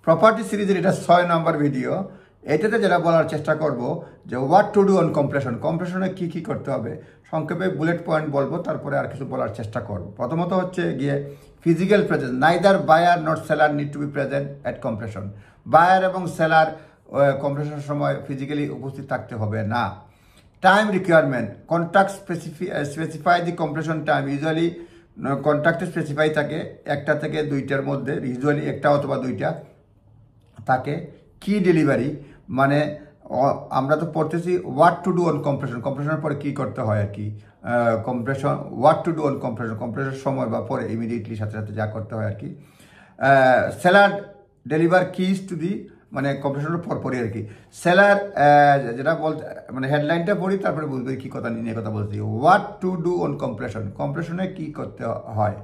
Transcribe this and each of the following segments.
Property সিরিজের এটা 6 নম্বর video. এটাতে যেটা বলার চেষ্টা করব যে what to do on completion, কম্প্রেশনে কী কী করতে হবে সংক্ষেপে বুলেট পয়েন্ট বলবো, তারপরে আর কিছু বলার চেষ্টা করব। প্রথমত হচ্ছে গিয়ে physical presence, neither buyer not seller need to be present at completion. Buyer এবং সেলার কম্প্রেশনের সময় ফিজিক্যালি উপস্থিত থাকতে হবে না। Time requirement, contract specify the completion time, usually কন্ট্রাক্টে স্পেসিফাই থাকে 1টা থেকে 2টার মধ্যে, ইউজুয়ালি 1টা অথবা 2টা থাকে। কি ডেলিভারি মানে আমরা তো পড়তেছি what to do on completion, কম্প্রেশনের পরে কী করতে হয় আর কি, completion what to do on completion, কম্প্রেশনের সময় বা পরে ইমিডিয়েটলি সাথে সাথে যা করতে হয় আর কি। সেলার ডেলিভার কিজ টু দি, মানে কম্প্রেশনের পরপরই আর কি। সেলার যেটা বলতে মানে হেডলাইনটা পড়ি তারপরে বুঝবে কী কথা নিয়ে কথা বলছি। What to do on completion, কম্প্রেশনে কী করতে হয়।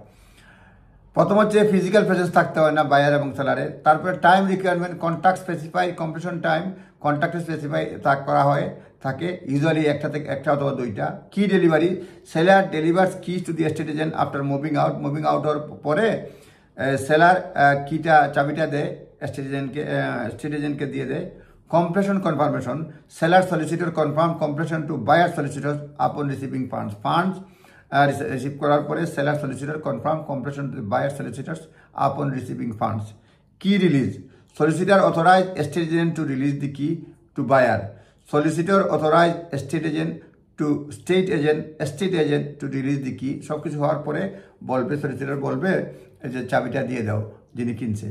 প্রথম হচ্ছে ফিজিক্যাল প্রেজেন্স থাকতে হয় না বায়ার এবং সেলারের। তারপরে time requirement, contract specify completion time, কন্ট্রাক্টে স্পেসিফাই করা হয় থাকে, ইউজুয়ালি 1টা অথবা 2টা। Key delivery, seller delivers keys to the estate agent after moving out, moving out হওয়ার পরে সেলার চাবিটা দেয় এস্টেট এজেন্টকে দিয়ে দেয়। Completion confirmation, seller solicitor confirm completion to buyer solicitor upon receiving funds receive করার পরে seller solicitor confirm completion to buyer solicitors upon receiving funds. Key release, solicitor authorise estate agent to release the key to buyer, solicitor authorise estate agent to estate agent to release the key. সব কিছু হওয়ার পরে বলবে solicitor বলবে যে চাবিটা দিয়ে দাও যিনি কিনছে।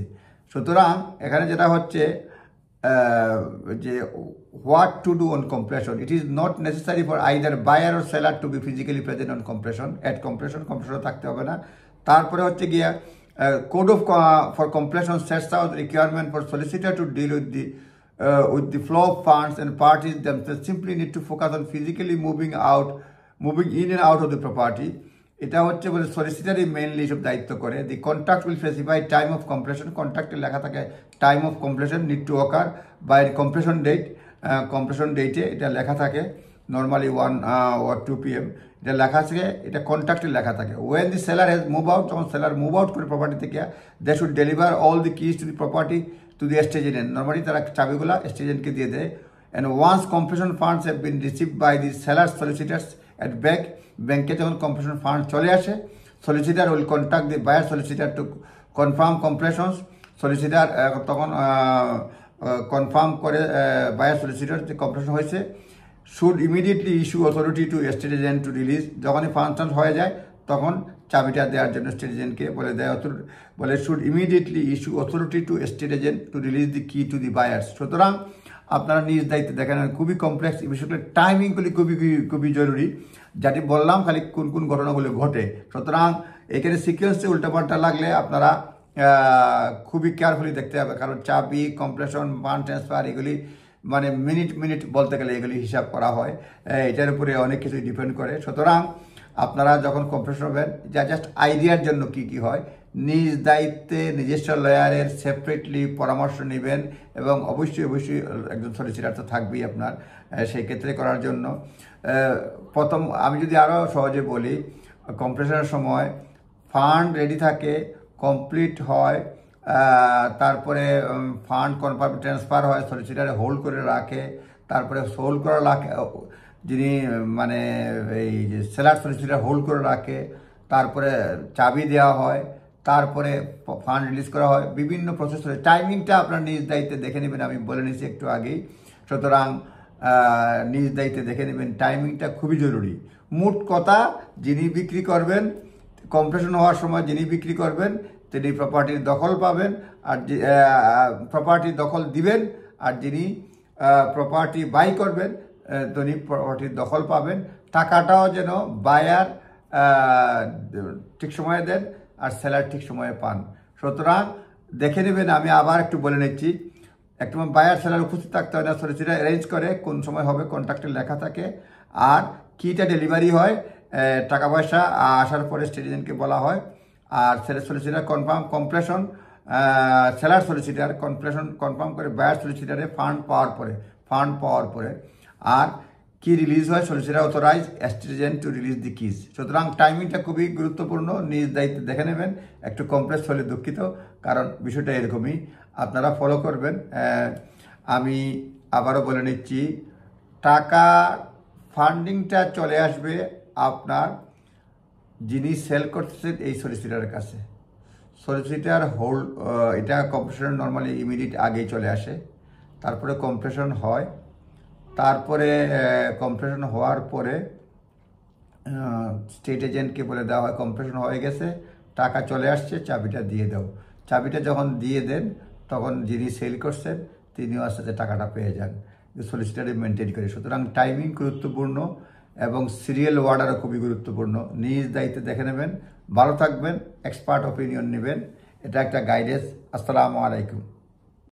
সুতরাং এখানে যেটা হচ্ছে যে what to do on completion, it is not necessary for either buyer or seller to be physically present on completion at completion, completion থাকতে হবে না। তারপরে হচ্ছে গিয়া code of for completion sets out requirement for solicitor to deal with the flow of funds, and parties themselves simply need to focus on physically moving in and out of the property. এটা হচ্ছে বলে সলিসিটারই mainly সব দায়িত্ব করে। The contract will specify time of completion, কন্ট্রাক্টে লেখা থাকে time of completion need to occur by completion date, completion ডেটে এটা লেখা থাকে নর্মালি 1 or 2 PM, এটা লেখা থাকে, এটা কন্ট্রাক্টে লেখা থাকে। When the seller has move out, যখন সেলার মুভ আউট করে প্রপার্টি থেকে, they should deliver all the keys to the property to the estate agent, normally তারা চাবিগুলা এস্টেট এজেন্টকে দিয়ে দেয়। And once completion funds have been received by the seller solicitors at ব্যাংকে যখন completion fund চলে আসে, solicitor will contact the buyer solicitor to confirm completions, solicitor তখন কনফার্ম করে বায়ার সলিসিটার যে কম্প্রেশন হয়েছে। Should immediately issue authority to estate agent to release, যখনই fund হয়ে যায় তখন চাবিটা দেওয়ার জন্য স্টেট এজেন্টকে বলে দেয়, বলে should immediately issue authority to estate agent to release the key to the buyers. সুতরাং আপনারা নিজ দায়িত্বে দেখেন, খুবই কমপ্লেক্স, বিশেষ করে টাইমিংগুলি খুবই জরুরি, যাটি বললাম খালি কোন কোন ঘটনাগুলো ঘটে। সুতরাং এখানে সিকোয়েন্সে উল্টাপাল্টা লাগলে আপনারা খুবই কেয়ারফুলি দেখতে হবে, কারণ চাবি, কম্প্রেশন, ফান্ড ট্রান্সফার এগুলি মানে মিনিট বলতে গেলে এগুলি হিসাব করা হয়, এটার উপরে অনেক কিছুই ডিপেন্ড করে। সুতরাং আপনারা যখন কম্প্রেশন হবেন, জাস্ট আইডিয়ার জন্য কি হয়, নিজ দায়িত্বে নিজস্ব লয়ারের সেপারেটলি পরামর্শ নেবেন, এবং অবশ্যই একজন সলিসিটার তো থাকবেই আপনার সেই ক্ষেত্রে করার জন্য। প্রথম আমি যদি আরও সহজে বলি, কম্প্রেশনের সময় ফান্ড রেডি থাকে, কমপ্লিট হয়, তারপরে ফান্ড কনফার্ম ট্রান্সফার হয়, সলিসিটারে হোল্ড করে রাখে, তারপরে হোল্ড করা রাখে যিনি মানে এই যে সেলার সলিসিটার হোল্ড করে রাখে, তারপরে চাবি দেওয়া হয়, তারপরে ফান্ড রিলিজ করা হয়, বিভিন্ন প্রসেস হয়। টাইমিংটা আপনার নিজ দায়িত্বে দেখে নেবেন, আমি বলে নিয়েছি একটু আগেই। সুতরাং নিজ দায়িত্বে দেখে নেবেন, টাইমিংটা খুবই জরুরি। মোট কথা, যিনি বিক্রি করবেন, কম্প্রেশন হওয়ার সময় যিনি বিক্রি করবেন তিনি প্রপার্টির দখল পাবেন, আর প্রপার্টির দখল দিবেন, আর যিনি প্রপার্টি বাই করবেন তিনি প্রপার্টির দখল পাবেন। টাকাটাও যেন বায়ার ঠিক সময়ে দেন আর সেলার ঠিক সময়ে পান। সুতরাং দেখে নেবেন, আমি আবার একটু বলে নিচ্ছি, একটু বায়ার সেলার উপস্থিত থাকতে হয় না, সলিসিটার অ্যারেঞ্জ করে কোন সময় হবে, কন্ট্রাক্টে লেখা থাকে, আর কিটা ডেলিভারি হয়, টাকা পয়সা আসার পরে স্টেট এজেন্টকে বলা হয়, আর seller solicitor completion seller solicitor confirm করে বায়ার সলিসিটারে ফান্ড পাওয়ার পরে আর কি রিলিজ হয়, solicitor authorise estate agent to release the keys. সুতরাং টাইমিংটা খুবই গুরুত্বপূর্ণ, নিজ দায়িত্বে দেখে নেবেন। একটু কমপ্লেক্স হলে দুঃখিত, কারণ বিষয়টা এরকমই, আপনারা ফলো করবেন। আমি আবারও বলে নিচ্ছি, টাকা ফান্ডিংটা চলে আসবে আপনার যিনি সেল করতেছেন এই সলিসিটারের কাছে। সলিসিটার হোল্ড, এটা কম্প্রেশন নর্মালি ইমিডিয়েট আগেই চলে আসে, তারপরে কম্প্রেশন হয়, তারপরে কম্প্রেশন হওয়ার পরে স্টেট এজেন্টকে বলে দেওয়া হয় কম্প্রেশন হয়ে গেছে, টাকা চলে আসছে, চাবিটা দিয়ে দাও। চাবিটা যখন দিয়ে দেন তখন যিনি সেল করছেন তিনিও আস্তে আস্তে টাকাটা পেয়ে যান, সলিসিটারে মেনটেন করে। সুতরাং টাইমিং গুরুত্বপূর্ণ এবং সিরিয়াল ওয়ার্ডারও খুবই গুরুত্বপূর্ণ। নিজ দায়িত্বে দেখে নেবেন, ভালো থাকবেন, এক্সপার্ট ওপিনিয়ন নেবেন। এটা একটা গাইডেন্স। আসসালামু আলাইকুম।